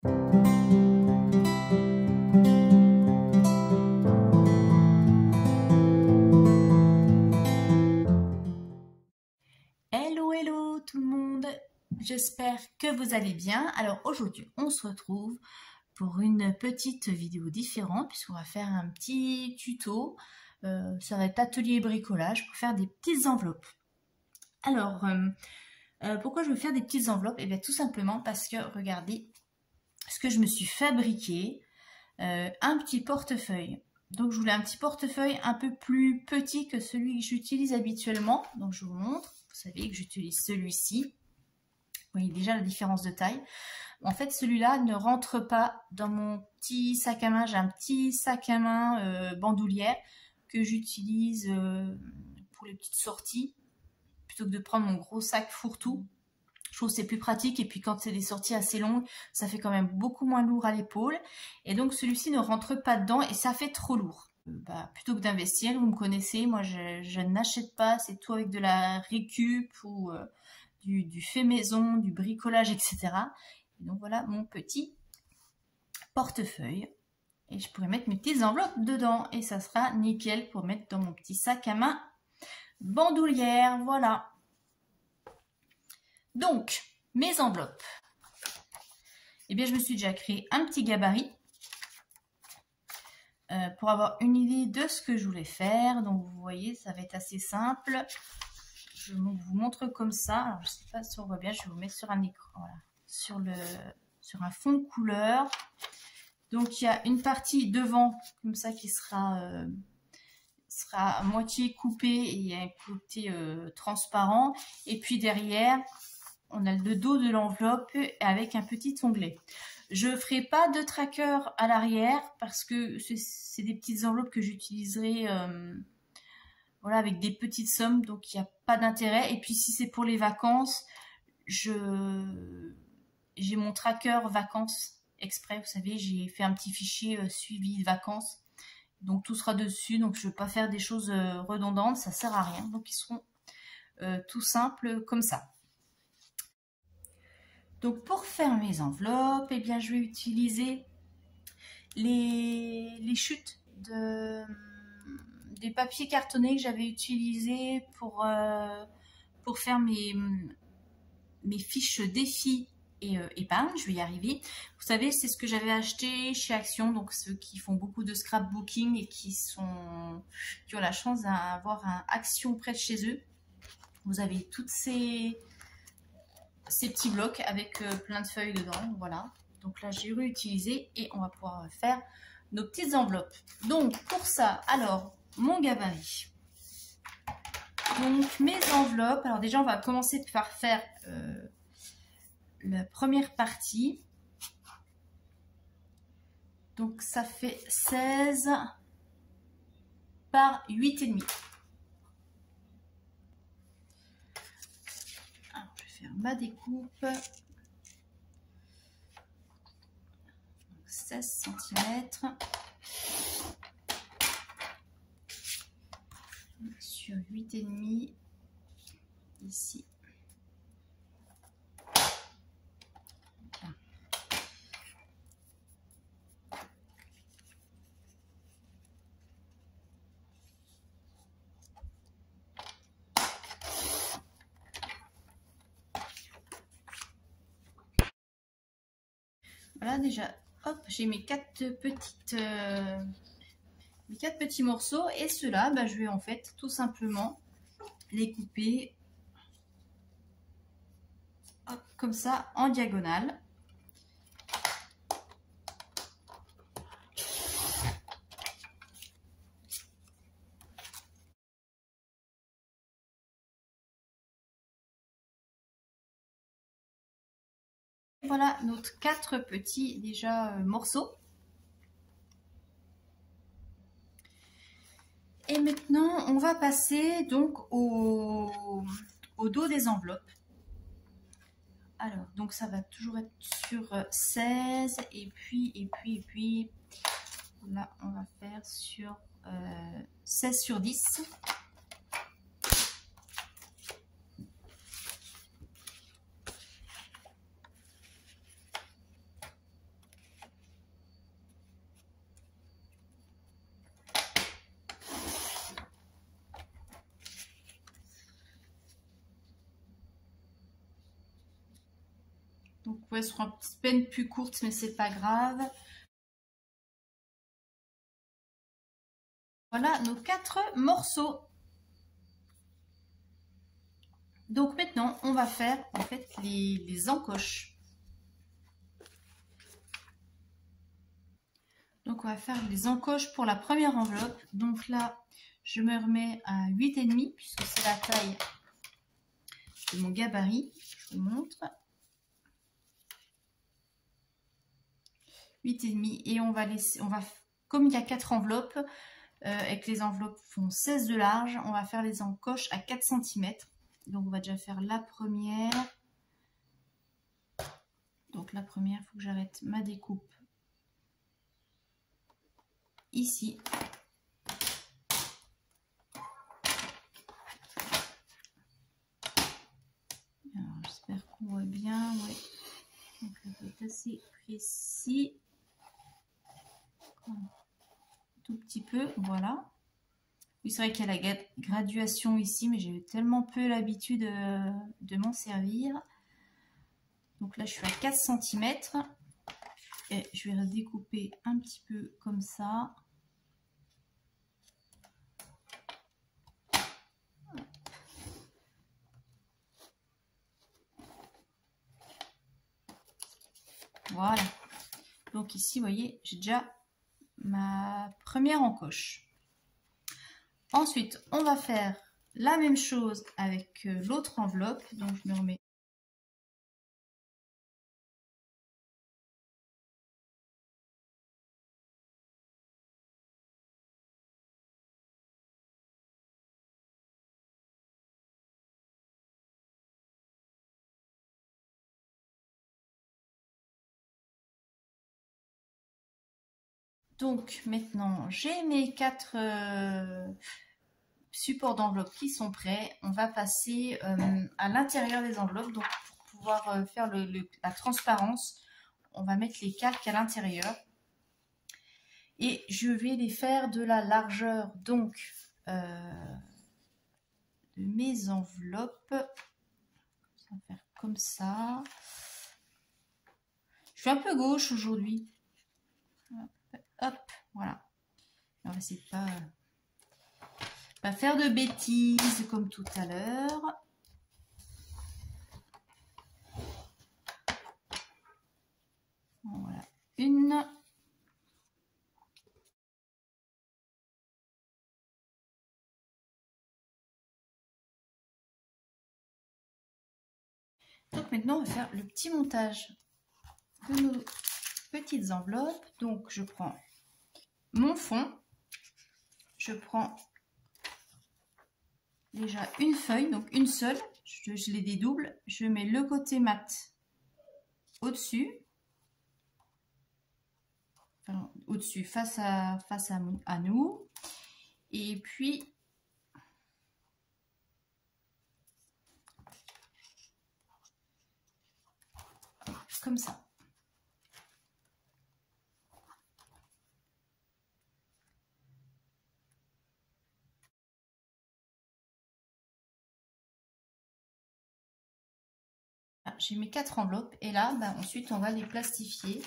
Hello, hello tout le monde, j'espère que vous allez bien. Alors aujourd'hui, on se retrouve pour une petite vidéo différente puisqu'on va faire un petit tuto. Ça va être atelier bricolage pour faire des petites enveloppes. Alors, pourquoi je veux faire des petites enveloppes? Eh bien tout simplement parce que, regardez, ce que je me suis fabriqué, un petit portefeuille. Donc je voulais un petit portefeuille un peu plus petit que celui que j'utilise habituellement. Donc je vous montre. Vous savez que j'utilise celui-ci. Vous voyez déjà la différence de taille. En fait, celui-là ne rentre pas dans mon petit sac à main. J'ai un petit sac à main bandoulière que j'utilise pour les petites sorties. Plutôt que de prendre mon gros sac fourre-tout. Je trouve que c'est plus pratique. Et puis quand c'est des sorties assez longues, ça fait quand même beaucoup moins lourd à l'épaule. Et donc celui-ci ne rentre pas dedans et ça fait trop lourd. Plutôt que d'investir, vous me connaissez, moi je n'achète pas, c'est tout avec de la récup ou du fait maison, du bricolage, etc. Et donc voilà mon petit portefeuille. Et je pourrais mettre mes petites enveloppes dedans et ça sera nickel pour mettre dans mon petit sac à main bandoulière. Voilà. Donc, mes enveloppes. Eh bien, je me suis déjà créé un petit gabarit pour avoir une idée de ce que je voulais faire. Donc, vous voyez, ça va être assez simple. Je vous montre comme ça. Alors, je ne sais pas si on voit bien. Je vais vous mettre sur un écran, voilà, sur un fond de couleur. Donc, il y a une partie devant, comme ça, qui sera à moitié coupée et un côté transparent. Et puis derrière, on a le dos de l'enveloppe avec un petit onglet. Je ne ferai pas de tracker à l'arrière parce que c'est des petites enveloppes que j'utiliserai voilà, avec des petites sommes, donc il n'y a pas d'intérêt. Et puis si c'est pour les vacances, j'ai mon tracker vacances exprès. Vous savez, j'ai fait un petit fichier suivi de vacances. Donc tout sera dessus, donc je ne veux pas faire des choses redondantes, ça ne sert à rien. Donc ils seront tout simples comme ça. Donc pour faire mes enveloppes, eh bien, je vais utiliser les chutes des papiers cartonnés que j'avais utilisés pour faire mes fiches défis et épargne. Je vais y arriver. Vous savez, c'est ce que j'avais acheté chez Action, donc ceux qui font beaucoup de scrapbooking et qui ont la chance d'avoir un Action près de chez eux. Vous avez toutes ces petits blocs avec plein de feuilles dedans, voilà. Donc là, j'ai réutilisé et on va pouvoir faire nos petites enveloppes. Donc pour ça, alors, mon gabarit. Donc mes enveloppes, alors déjà, on va commencer par faire la première partie. Donc ça fait 16 par 8,5. Alors, je vais faire ma découpe. 16 cm sur 8,5 ici. Voilà, déjà, hop, j'ai mes quatre petits morceaux et ceux-là, je vais en fait tout simplement les couper hop, comme ça en diagonale. Voilà nos 4 petits déjà morceaux. Et maintenant, on va passer donc au dos des enveloppes. Alors, donc ça va toujours être sur 16 et puis là, on va faire sur 16 sur 10. Donc ouais, ce sera une petite peine plus courte, mais c'est pas grave. Voilà nos 4 morceaux. Donc maintenant, on va faire en fait les encoches. Donc on va faire les encoches pour la première enveloppe. Donc là, je me remets à 8,5 puisque c'est la taille de mon gabarit. Je vous montre. 8,5 et on va comme il y a 4 enveloppes et que les enveloppes font 16 de large, on va faire les encoches à 4 cm. Donc on va déjà faire la première. Donc la première, il faut que j'arrête ma découpe ici. J'espère qu'on voit bien. Ouais. Donc ça peut être assez précis. Un tout petit peu, voilà. Oui, c'est vrai qu'il y a la graduation ici, mais j'ai tellement peu l'habitude de m'en servir. Donc là, je suis à 4 cm. Et je vais redécouper un petit peu comme ça. Voilà. Donc ici, vous voyez, j'ai déjà ma première encoche. Ensuite, on va faire la même chose avec l'autre enveloppe. Donc je me remets. Donc maintenant, j'ai mes 4 supports d'enveloppe qui sont prêts. On va passer à l'intérieur des enveloppes. Donc pour pouvoir faire la transparence, on va mettre les calques à l'intérieur. Et je vais les faire de la largeur donc de mes enveloppes. On va faire comme ça. Je suis un peu gauche aujourd'hui. Hop, voilà. On va essayer de pas faire de bêtises comme tout à l'heure. Voilà, une. Donc maintenant, on va faire le petit montage de nos petites enveloppes. Donc je prends mon fond, je prends déjà une feuille, donc une seule, je les dédouble, je mets le côté mat au-dessus, enfin, au-dessus, face à nous, et puis comme ça. J'ai mes 4 enveloppes et là, ensuite, on va les plastifier.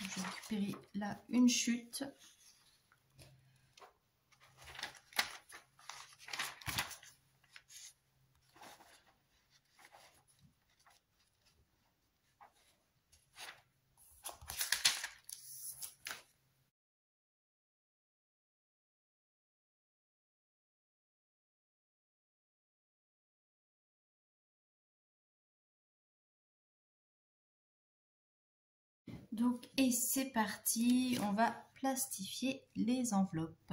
Je vais récupérer là une chute. Donc, et c'est parti, on va plastifier les enveloppes.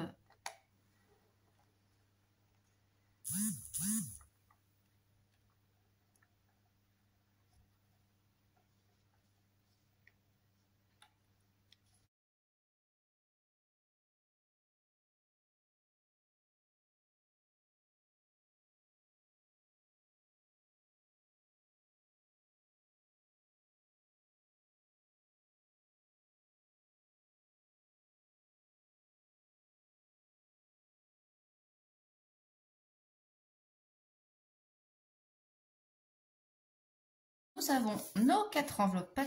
nous avons nos 4 enveloppes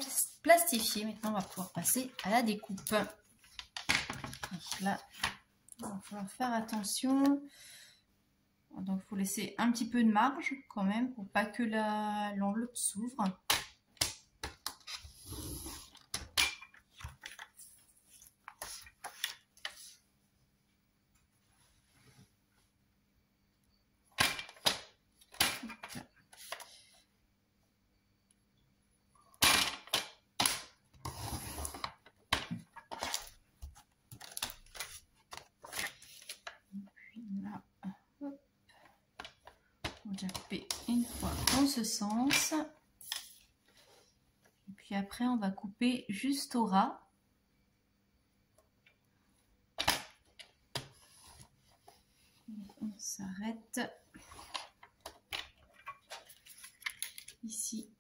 plastifiées. Maintenant, on va pouvoir passer à la découpe. Donc là, il va falloir faire attention. Donc, il faut laisser un petit peu de marge quand même pour pas que l'enveloppe s'ouvre. Déjà coupé une fois dans ce sens, et puis après on va couper juste au ras. On s'arrête ici.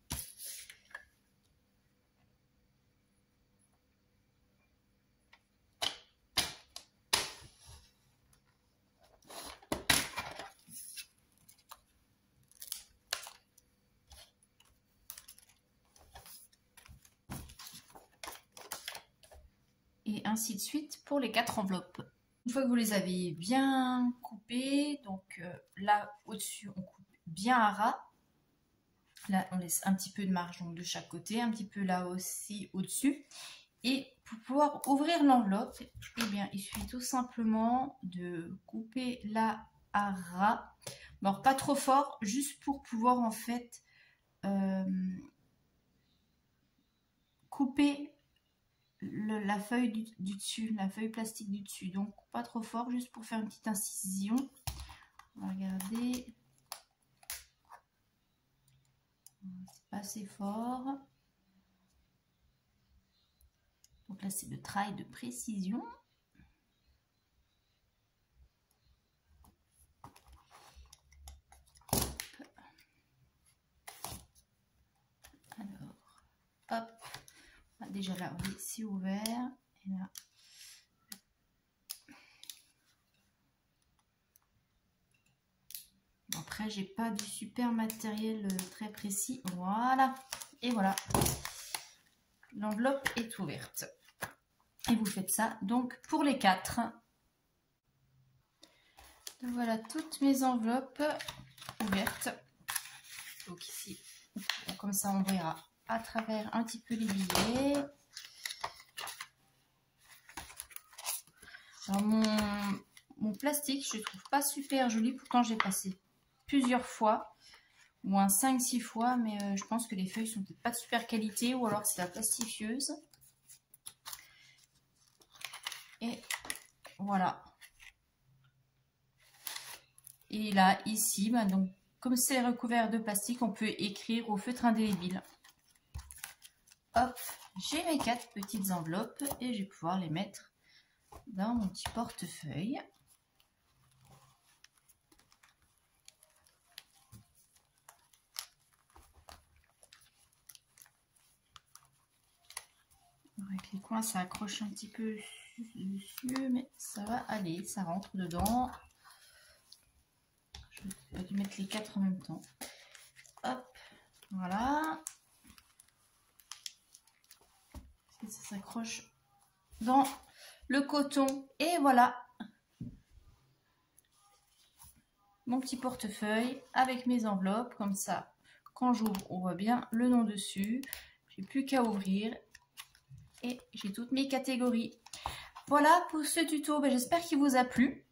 Et ainsi de suite pour les 4 enveloppes. Une fois que vous les avez bien coupées, donc là au-dessus on coupe bien à ras. Là on laisse un petit peu de marge donc de chaque côté, un petit peu là aussi au-dessus. Et pour pouvoir ouvrir l'enveloppe, eh bien il suffit tout simplement de couper là à ras. Bon, alors pas trop fort, juste pour pouvoir en fait couper la feuille du dessus, la feuille plastique du dessus. Donc pas trop fort, juste pour faire une petite incision. On va regarder. C'est pas assez fort. Donc là c'est le travail de précision. Alors, hop. Déjà là, oui, c'est ouvert. Et là. Après, j'ai pas du super matériel très précis. Voilà. Et voilà. L'enveloppe est ouverte. Et vous faites ça donc pour les 4. Donc voilà toutes mes enveloppes ouvertes. Donc ici, comme ça on verra à travers un petit peu les billets. Alors mon plastique, je ne trouve pas super joli, pourtant j'ai passé plusieurs fois, ou un 5-6 fois, mais je pense que les feuilles sont peut-être pas de super qualité, ou alors c'est la plastifieuse. Et voilà. Et là, ici, bah donc, comme c'est recouvert de plastique, on peut écrire au feutre indélébile. Hop, j'ai mes 4 petites enveloppes et je vais pouvoir les mettre dans mon petit portefeuille. Avec les coins, ça accroche un petit peu dessus, mais ça va aller, ça rentre dedans. Je vais dû mettre les 4 en même temps. Hop, voilà. Et ça s'accroche dans le coton. Et voilà. Mon petit portefeuille avec mes enveloppes. Comme ça, quand j'ouvre, on voit bien le nom dessus. J'ai plus qu'à ouvrir. Et j'ai toutes mes catégories. Voilà pour ce tuto. J'espère qu'il vous a plu.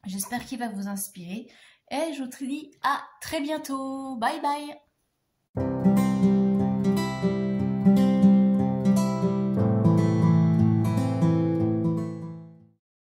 J'espère qu'il va vous inspirer. Et je vous dis à très bientôt. Bye bye.